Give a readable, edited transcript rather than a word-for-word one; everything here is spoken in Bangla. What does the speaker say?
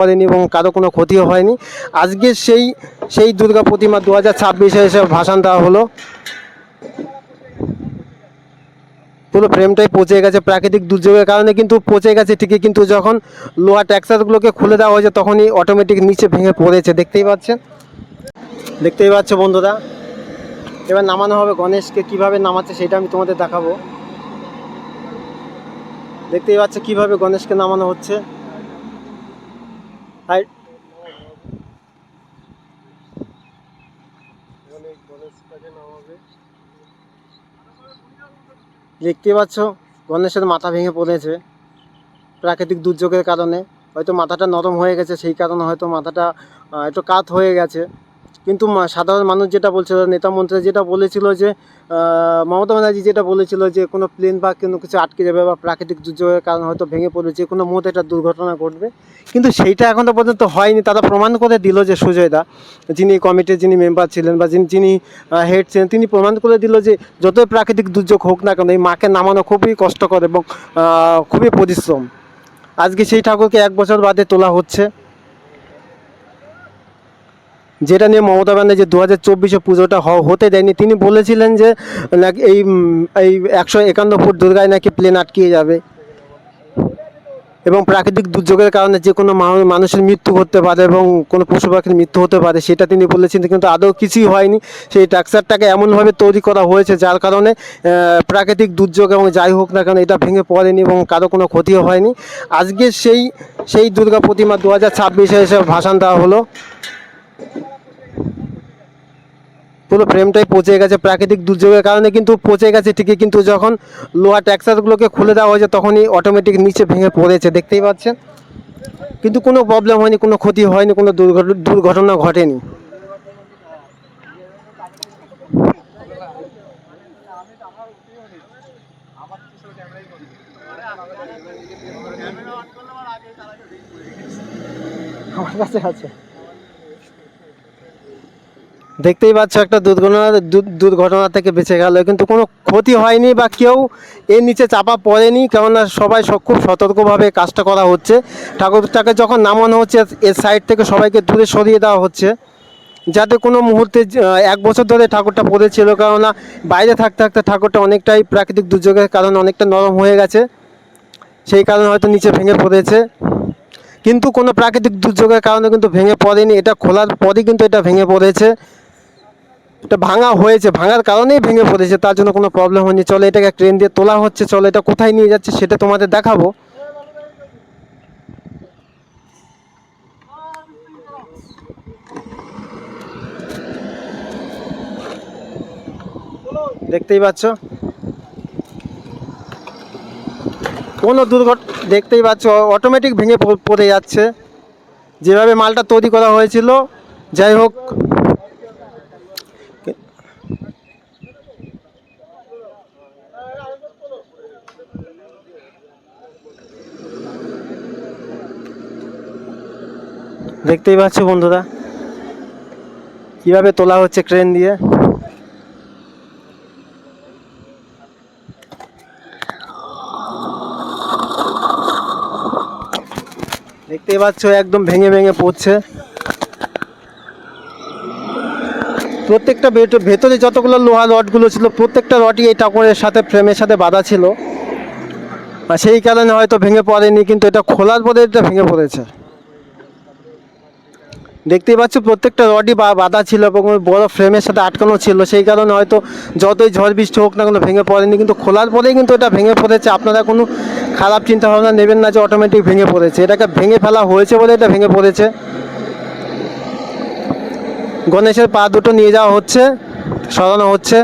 করেনি এবং কারো কোনো ক্ষতিও হয়নি। আজকে সেই দুর্গা প্রতিমা 2026-এ এসে ভাসান দেওয়া হলো। পুরো ফ্রেমটাই পচে গেছে, প্রাকৃতিক দুর্যোগের কারণে কিন্তু পচে গেছে ঠিকই, কিন্তু যখন লোহার ট্যাক্সারগুলোকে খুলে দেওয়া হয়েছে তখনই অটোমেটিক নিচে ভেঙে পড়েছে। দেখতেই পাচ্ছ বন্ধুরা। এবার নামানো হবে গণেশকে, কীভাবে নামাচ্ছে সেটা আমি তোমাদের দেখাবো। দেখতেই পাচ্ছ কীভাবে গণেশকে নামানো হচ্ছে। আর দেখতেই পাচ্ছ গণেশের মাথা ভেঙে পড়েছে প্রাকৃতিক দুর্যোগের কারণে। হয়তো মাথাটা নরম হয়ে গেছে, সেই কারণে হয়তো মাথাটা একটু কাত হয়ে গেছে। কিন্তু সাধারণ মানুষ যেটা বলছিল, নেতা মন্ত্রী যেটা বলেছিল যে মমতা ব্যানার্জি যেটা বলেছিল যে কোনো প্লেন বা কোনো কিছু আটকে যাবে বা প্রাকৃতিক দুর্যোগের কারণে হয়তো ভেঙে পড়বে, যে কোনো মুহূর্তে একটা দুর্ঘটনা ঘটবে, কিন্তু সেইটা এখনও পর্যন্ত হয়নি। তারা প্রমাণ করে দিল যে সুজয় দা, যিনি কমিটির যিনি মেম্বার ছিলেন বা যিনি হেড ছিলেন, তিনি প্রমাণ করে দিল যে যতই প্রাকৃতিক দুর্যোগ হোক না কেন এই মাকে নামানো খুবই কষ্টকর এবং খুবই পরিশ্রম। আজকে সেই ঠাকুরকে 1 বছর বাদে তোলা হচ্ছে, যেটা নিয়ে মমতা ব্যানার্জি 2024-এ পুজোটা হতে দেয়নি। তিনি বলেছিলেন যে নাকি এই 151 ফুট দুর্গায় নাকি প্লেন আটকিয়ে যাবে এবং প্রাকৃতিক দুর্যোগের কারণে যে কোনো মানুষের মৃত্যু হতে পারে এবং কোনো পশু পাখির মৃত্যু হতে পারে, সেটা তিনি বলেছেন, কিন্তু আদৌ কিছুই হয়নি। সেই ট্রাকচারটাকে এমনভাবে তৈরি করা হয়েছে যার কারণে প্রাকৃতিক দুর্যোগ এবং যাই হোক না কেন এটা ভেঙে পড়েনি এবং কারো কোনো ক্ষতিও হয়নি। আজকে সেই দুর্গা প্রতিমা 2026-এ এসে ভাসান দেওয়া হলো। পুরো ফ্রেমটাই পচে গেছে, প্রাকৃতিক দুর্যোগের কারণে কিন্তু পচে গেছে ঠিকই, কিন্তু যখন লোহার ট্যাক্সারগুলোকে খুলে দেওয়া হয়েছে তখনই অটোমেটিক নিচে ভেঙে পড়েছে। দেখতেই পাচ্ছেন, কিন্তু কোনো প্রবলেম হয়নি, কোনো ক্ষতি হয়নি, কোনো দুর্ঘটনা ঘটেনি। আমার কাছে আছে, দেখতেই পাচ্ছ একটা দুর্ঘটনা থেকে বেঁচে গেল, কিন্তু কোনো ক্ষতি হয়নি বা কেউ এর নিচে চাপা পড়েনি, কেননা সবাই খুব সতর্কভাবে কাজটা করা হচ্ছে। ঠাকুরটাকে যখন নামানো হচ্ছে এর সাইড থেকে সবাইকে দূরে সরিয়ে দেওয়া হচ্ছে, যাতে কোনো মুহূর্তে 1 বছর ধরে ঠাকুরটা পড়েছিল, কেননা বাইরে থাকতে থাকতে ঠাকুরটা অনেকটাই প্রাকৃতিক দুর্যোগের কারণে অনেকটা নরম হয়ে গেছে, সেই কারণে হয়তো নিচে ভেঙে পড়েছে। কিন্তু কোনো প্রাকৃতিক দুর্যোগের কারণে কিন্তু ভেঙে পড়েনি, এটা খোলার পরই কিন্তু এটা ভেঙে পড়েছে। এটা ভাঙা হয়েছে, ভাঙার কারণেই ভেঙে পড়েছে, তার জন্য কোনো প্রবলেম হয়নি। চলো এটাকে ট্রেন দিয়ে তোলা হচ্ছে, চলো এটা কোথায় নিয়ে যাচ্ছে সেটা তোমাদের দেখাবো। দেখতেই পাচ্ছ কোনো দেখতেই পাচ্ছ অটোমেটিক ভেঙে পড়ে যাচ্ছে, যেভাবে মালটা তৈরি করা হয়েছিল। যাই হোক, দেখতেই পাচ্ছ বন্ধুরা কিভাবে তোলা হচ্ছে ক্রেন দিয়ে। দেখতেই পাচ্ছ একদম ভেঙে ভেঙে পড়ছে। প্রত্যেকটা ভেতরে যতগুলো লোহা রডগুলো ছিল প্রত্যেকটা রডই এই ঠাকুরের সাথে ফ্রেমের সাথে বাঁধা ছিল, আর সেই কারণে হয়তো ভেঙে পড়েনি, কিন্তু এটা খোলার পরে এটা ভেঙে পড়েছে। দেখতেই পাচ্ছ প্রত্যেকটা রডই বাঁধা ছিল এবং বড় ফ্রেমের সাথে আটকানো ছিল, সেই কারণে হয়তো যতই ঝড় বৃষ্টি হোক না কোনো ভেঙে পড়েনি, কিন্তু খোলার পরেই কিন্তু এটা ভেঙে পড়েছে। আপনারা কোনো খারাপ চিন্তা ভাবনা নেবেন না যে অটোমেটিক ভেঙে পড়েছে, এটাকে ভেঙে ফেলা হয়েছে বলে এটা ভেঙে পড়েছে। গণেশের পা দুটো নিয়ে যাওয়া হচ্ছে, সরানো হচ্ছে।